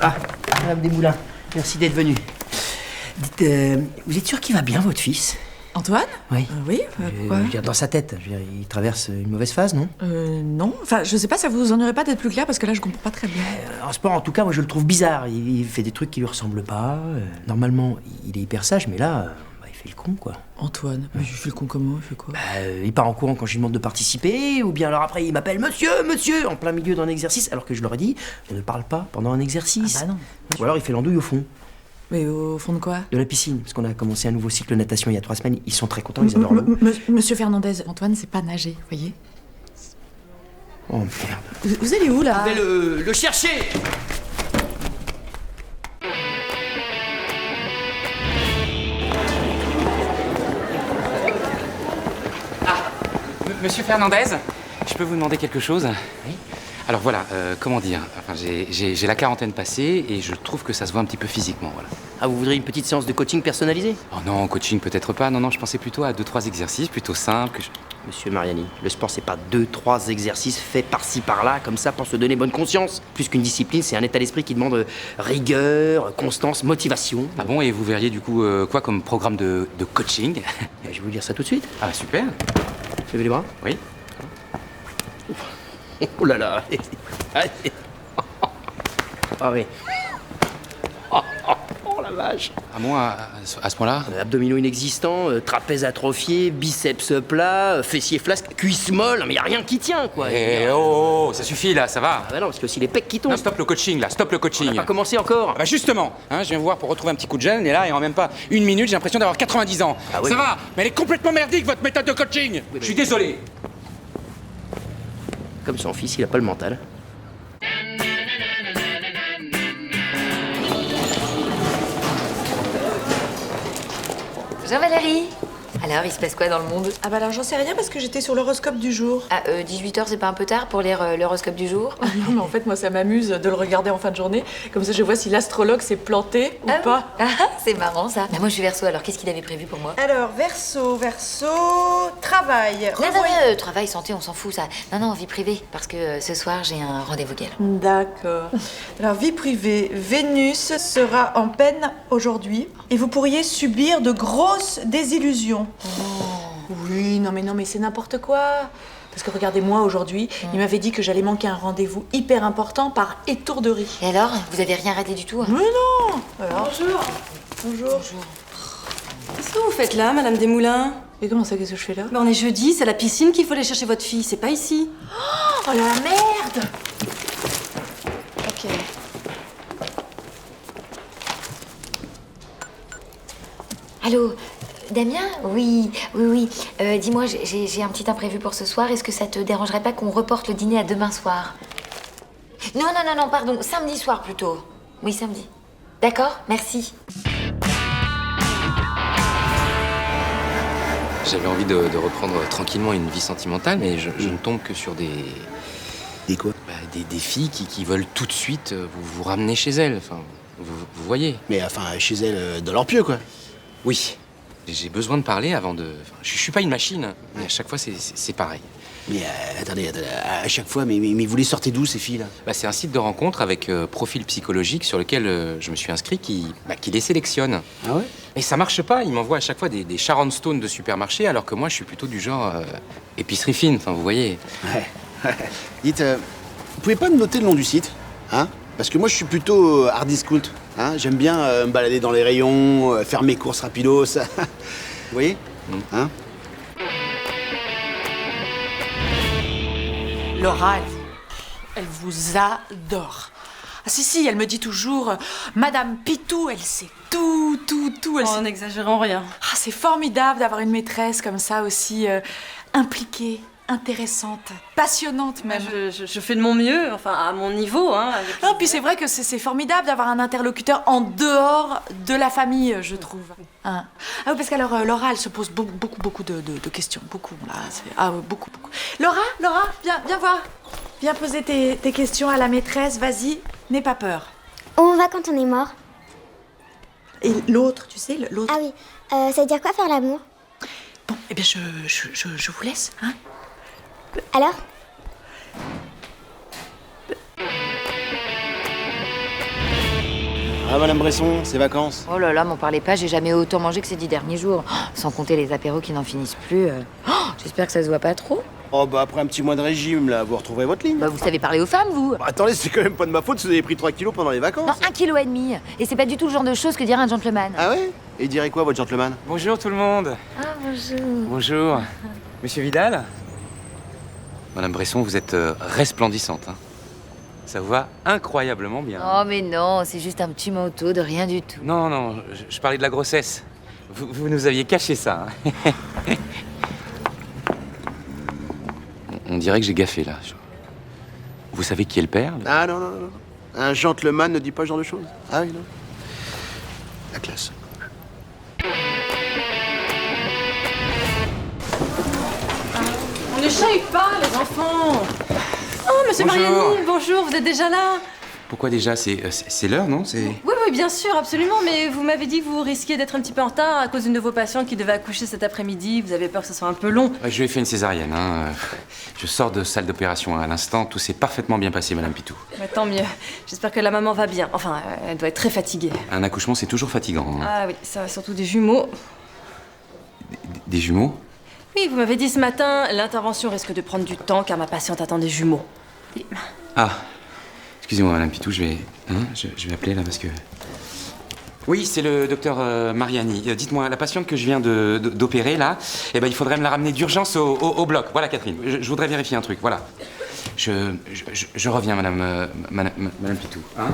Ah, Madame Desmoulins, merci d'être venue. Dites, vous êtes sûr qu'il va bien, votre fils? Antoine? Oui. Oui, pourquoi? Je veux dire, dans sa tête, je veux dire, il traverse une mauvaise phase, non? Non. Enfin, je sais pas, ça vous ennuierait pas d'être plus clair parce que là, je comprends pas très bien. En sport, en tout cas, moi, je le trouve bizarre. Il fait des trucs qui lui ressemblent pas. Normalement, il est hyper sage, mais là, il fait le con, quoi. Antoine? Mais je fais le con comment? Il fait quoi? Il part en courant quand je lui demande de participer, ou bien alors après, il m'appelle monsieur, en plein milieu d'un exercice, alors que je leur ai dit, on ne parle pas pendant un exercice. Ah bah non. Ou alors, il fait l'andouille au fond. Mais au fond de quoi? De la piscine, parce qu'on a commencé un nouveau cycle de natation il y a 3 semaines. Ils sont très contents, ils adorent l'eau. Monsieur Fernandez, Antoine, c'est pas nager, vous voyez? Oh merde. Vous allez où, là? Je vais le chercher. Monsieur Fernandez, je peux vous demander quelque chose? Oui. Alors voilà, comment dire, enfin, j'ai la quarantaine passée et je trouve que ça se voit un petit peu physiquement, voilà. Ah, vous voudriez une petite séance de coaching personnalisée? Oh non, coaching peut-être pas, non, je pensais plutôt à 2-3 exercices plutôt simples que je... Monsieur Mariani, le sport, c'est pas 2-3 exercices faits par-ci par-là, comme ça, pour se donner bonne conscience. Plus qu'une discipline, c'est un état d'esprit qui demande rigueur, constance, motivation. Ah bon, et vous verriez du coup quoi comme programme de coaching? Je vais vous dire ça tout de suite. Ah super. Levez les bras. Oui. Oh là là. Ah oui. Oh la vache. Ah bon, à ce point-là? Abdominaux inexistants, trapèze atrophié, biceps plat, fessiers flasques, cuisses molles, mais y a rien qui tient, quoi. Oh, ça suffit là, ça va. Ah bah non, parce que aussi les pecs qui tombent. Non, stop le coaching là, stop le coaching. On a pas commencé encore. Ah bah justement, hein, je viens vous voir pour retrouver un petit coup de gêne et là, et en même pas une minute, j'ai l'impression d'avoir 90 ans. Ah oui. Ça va, mais elle est complètement merdique votre méthode de coaching. Je suis désolé. Comme son fils, il a pas le mental. Bonjour Valérie. Alors, il se passe quoi dans le monde? Ah bah alors, j'en sais rien parce que j'étais sur l'horoscope du jour. Ah, 18h, c'est pas un peu tard pour lire l'horoscope du jour? Non, mais en fait, moi, ça m'amuse de le regarder en fin de journée. Comme ça, je vois si l'astrologue s'est planté ou pas. Ah, c'est marrant ça. Bah, moi, je suis Verseau, alors qu'est-ce qu'il avait prévu pour moi? Alors, Verseau, travail. Non, travail, santé, on s'en fout ça. Non, vie privée, parce que ce soir, j'ai un rendez-vous gala. D'accord. Alors, vie privée, Vénus sera en peine aujourd'hui et vous pourriez subir de grosses désillusions. Oui, non mais c'est n'importe quoi. Parce que regardez, moi aujourd'hui, il m'avait dit que j'allais manquer un rendez-vous hyper important par étourderie. Et alors, vous avez rien raté du tout? Mais non. Alors, Bonjour. Qu'est-ce que vous faites là, Madame Desmoulins? Et comment ça, qu'est-ce que je fais là? On est jeudi, c'est à la piscine qu'il faut aller chercher votre fille, c'est pas ici. Oh la merde. Ok. Allô, Damien? Oui. Dis-moi, j'ai un petit imprévu pour ce soir. Est-ce que ça te dérangerait pas qu'on reporte le dîner à demain soir? Non, pardon, samedi soir plutôt. Oui, samedi. D'accord, merci. J'avais envie de reprendre tranquillement une vie sentimentale, mais je ne tombe que sur des... Des quoi? Des filles qui veulent tout de suite vous ramener chez elles. Enfin, vous voyez. Mais enfin, chez elle, dans leur pieu, quoi. Oui. J'ai besoin de parler avant de... Enfin, je suis pas une machine, mais à chaque fois, c'est pareil. Mais attendez, à chaque fois, mais vous les sortez d'où, ces filles-là? C'est un site de rencontre avec profil psychologique sur lequel je me suis inscrit qui les sélectionne. Ah ouais? Et ça marche pas, ils m'envoient à chaque fois des Sharon Stone de supermarché, alors que moi, je suis plutôt du genre épicerie fine, enfin, vous voyez. Ouais. Dites, vous pouvez pas me noter le nom du site, hein? Parce que moi, je suis plutôt hard discount, hein? J'aime bien me balader dans les rayons, faire mes courses rapidos. Vous voyez? Hein? Laura, elle vous adore. Ah si, elle me dit toujours Madame Pitou, elle sait tout. Elle sait... n'exagérons rien. Ah, c'est formidable d'avoir une maîtresse comme ça aussi impliquée, intéressante, passionnante même. Je fais de mon mieux, enfin à mon niveau, hein. Non, puis c'est vrai que c'est formidable d'avoir un interlocuteur en dehors de la famille, je trouve. Hein. Ah oui, parce qu'alors Laura, elle se pose beaucoup de questions, beaucoup. Là, beaucoup. Laura, viens voir. Viens poser tes questions à la maîtresse, vas-y, n'aie pas peur. Où on va quand on est mort? Et l'autre, tu sais, l'autre... Ah oui, ça veut dire quoi faire l'amour? Bon, eh bien, je vous laisse, hein. Alors? Ah, Madame Bresson, c'est vacances. Oh là là, m'en parlez pas, j'ai jamais autant mangé que ces 10 derniers jours. Oh, sans compter les apéros qui n'en finissent plus. Oh, j'espère que ça se voit pas trop. Oh, bah après un petit mois de régime, là, vous retrouverez votre ligne. Bah, vous savez parler aux femmes, vous. Bah, attendez, c'est quand même pas de ma faute si vous avez pris 3 kilos pendant les vacances. Non, 1,5 kg. Et c'est pas du tout le genre de choses que dirait un gentleman. Ah ouais? Et il dirait quoi, votre gentleman? Bonjour tout le monde. Ah, bonjour. Bonjour. Monsieur Vidal? Madame Bresson, vous êtes resplendissante. Hein. Ça vous va incroyablement bien. Oh, mais non, c'est juste un petit manteau de rien du tout. Non, non, je parlais de la grossesse. Vous nous aviez caché ça. Hein. On dirait que j'ai gaffé là. Vous savez qui est le père? Ah non, non, non, non. Un gentleman ne dit pas ce genre de choses. Ah oui, non. La classe. On ne chahute pas, les enfants. Oh, monsieur Bonjour. Mariani, bonjour, vous êtes déjà là? Pourquoi déjà? C'est l'heure, non? Oui, oui, bien sûr, absolument, mais vous m'avez dit que vous risquiez d'être un petit peu en retard à cause d'une de vos patientes qui devait accoucher cet après-midi. Vous avez peur que ce soit un peu long. Je lui ai fait une césarienne. Hein. Je sors de salle d'opération à l'instant. Tout s'est parfaitement bien passé, Madame Pitou. Mais tant mieux. J'espère que la maman va bien. Enfin, elle doit être très fatiguée. Un accouchement, c'est toujours fatigant. Hein. Ah oui, ça, surtout des jumeaux. Des jumeaux? Oui, vous m'avez dit ce matin, l'intervention risque de prendre du temps car ma patiente attend des jumeaux. Et- Ah, excusez-moi, Madame Pitou, je vais appeler là parce que... Oui, c'est le docteur Mariani. Dites-moi, la patiente que je viens d'opérer là, eh ben, il faudrait me la ramener d'urgence au bloc. Voilà, Catherine, je voudrais vérifier un truc, voilà. Je reviens, Madame Pitou. Hein?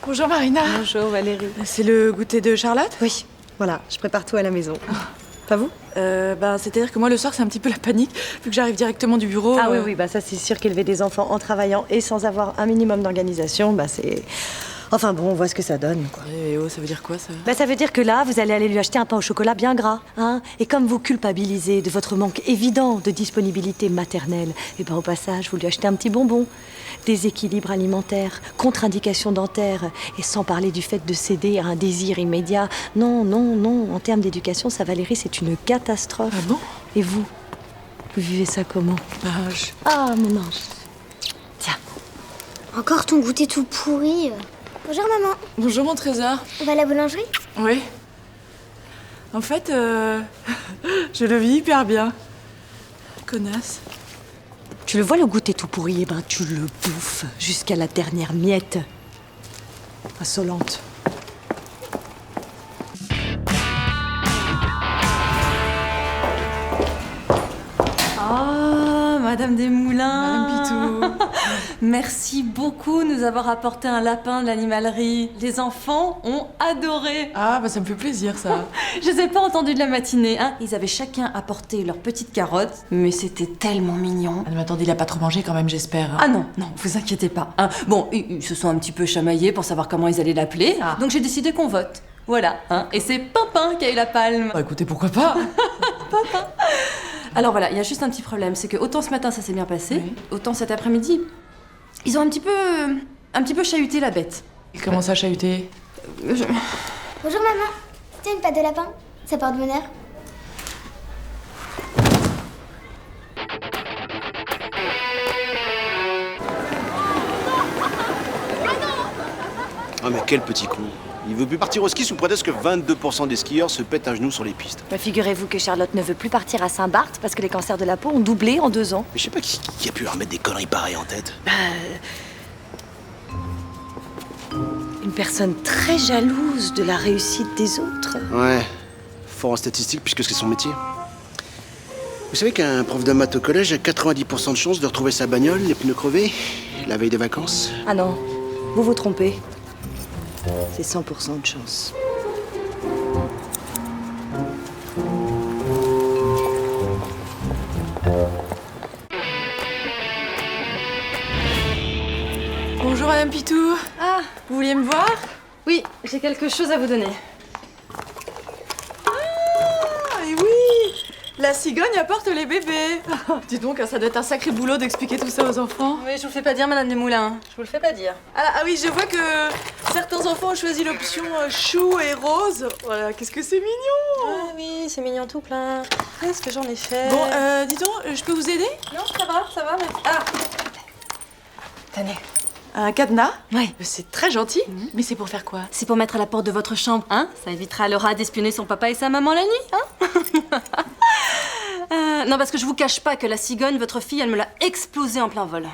Bonjour Marina. Bonjour Valérie. C'est le goûter de Charlotte? Oui, voilà, je prépare tout à la maison. Pas vous? C'est-à-dire que moi le soir c'est un petit peu la panique, vu que j'arrive directement du bureau. Ah oui, oui, bah ça c'est sûr qu'élever des enfants en travaillant et sans avoir un minimum d'organisation, bah c'est... Enfin bon, on voit ce que ça donne, quoi. Et oh, ça veut dire quoi ça? Bah ça veut dire que là, vous allez aller lui acheter un pain au chocolat bien gras, hein. Et comme vous culpabilisez de votre manque évident de disponibilité maternelle, et ben au passage, vous lui achetez un petit bonbon. Déséquilibre alimentaire, contre-indication dentaire, et sans parler du fait de céder à un désir immédiat. Non, non, non, en termes d'éducation, ça Valérie, c'est une catastrophe. Ah bon? Et vous vivez ça comment? Ah, mon ange. Tiens. Encore ton goûter tout pourri. Bonjour maman. Bonjour mon trésor. On va à la boulangerie? Oui. En fait, je le vis hyper bien. Connasse. Tu le vois le goûter tout pourri, eh ben tu le bouffes jusqu'à la dernière miette. Insolente. Ah, Madame Desmoulins. Madame Pitou. Merci beaucoup de nous avoir apporté un lapin de l'animalerie. Les enfants ont adoré. Ah bah ça me fait plaisir ça. Je les ai pas entendus de la matinée, hein. Ils avaient chacun apporté leur petite carotte, mais c'était tellement mignon. Ah, mais attendez, il a pas trop mangé quand même, j'espère. Hein. Ah non, non, vous inquiétez pas. Hein. Bon, ils se sont un petit peu chamaillés pour savoir comment ils allaient l'appeler, donc j'ai décidé qu'on vote. Voilà, hein. Et c'est Pimpin qui a eu la palme. Bah écoutez, pourquoi pas? Alors voilà, il y a juste un petit problème, c'est que autant ce matin ça s'est bien passé, Oui. autant cet après-midi, ils ont un petit peu chahuté la bête. Il commence à chahuter. Bonjour maman. C'était une pâte de lapin? Ça porte bonheur. Ah mais quel petit con. Il veut plus partir au ski sous prétexte que 22% des skieurs se pètent un genou sur les pistes. Bah, figurez-vous que Charlotte ne veut plus partir à Saint-Barth parce que les cancers de la peau ont doublé en 2 ans. Mais je sais pas qui a pu leur mettre des conneries pareilles en tête. Une personne très jalouse de la réussite des autres. Ouais, fort en statistique puisque c'est son métier. Vous savez qu'un prof de maths au collège a 90% de chances de retrouver sa bagnole, les pneus crevés, la veille des vacances. Ah non, vous vous trompez. C'est 100% de chance. Bonjour Madame Pitou. Ah, Vous vouliez me voir? oui, j'ai quelque chose à vous donner. Ah, et oui! La cigogne apporte les bébés. Dis donc, ça doit être un sacré boulot d'expliquer tout ça aux enfants. Oui, je vous le fais pas dire, Madame Desmoulins. Je vous le fais pas dire. Ah oui, je vois que certains enfants ont choisi l'option chou et rose. Voilà, qu'est-ce que c'est mignon. Ah oui, c'est mignon tout plein. Qu'est-ce que j'en ai fait? Bon, dis donc, je peux vous aider? Non, ça va, mais... Ah! Tenez. Un cadenas? Ouais. C'est très gentil, mais c'est pour faire quoi? C'est pour mettre à la porte de votre chambre, hein? Ça évitera Laura d'espionner son papa et sa maman la nuit, hein? Non, parce que je vous cache pas que la cigogne, votre fille, elle me l'a explosée en plein vol.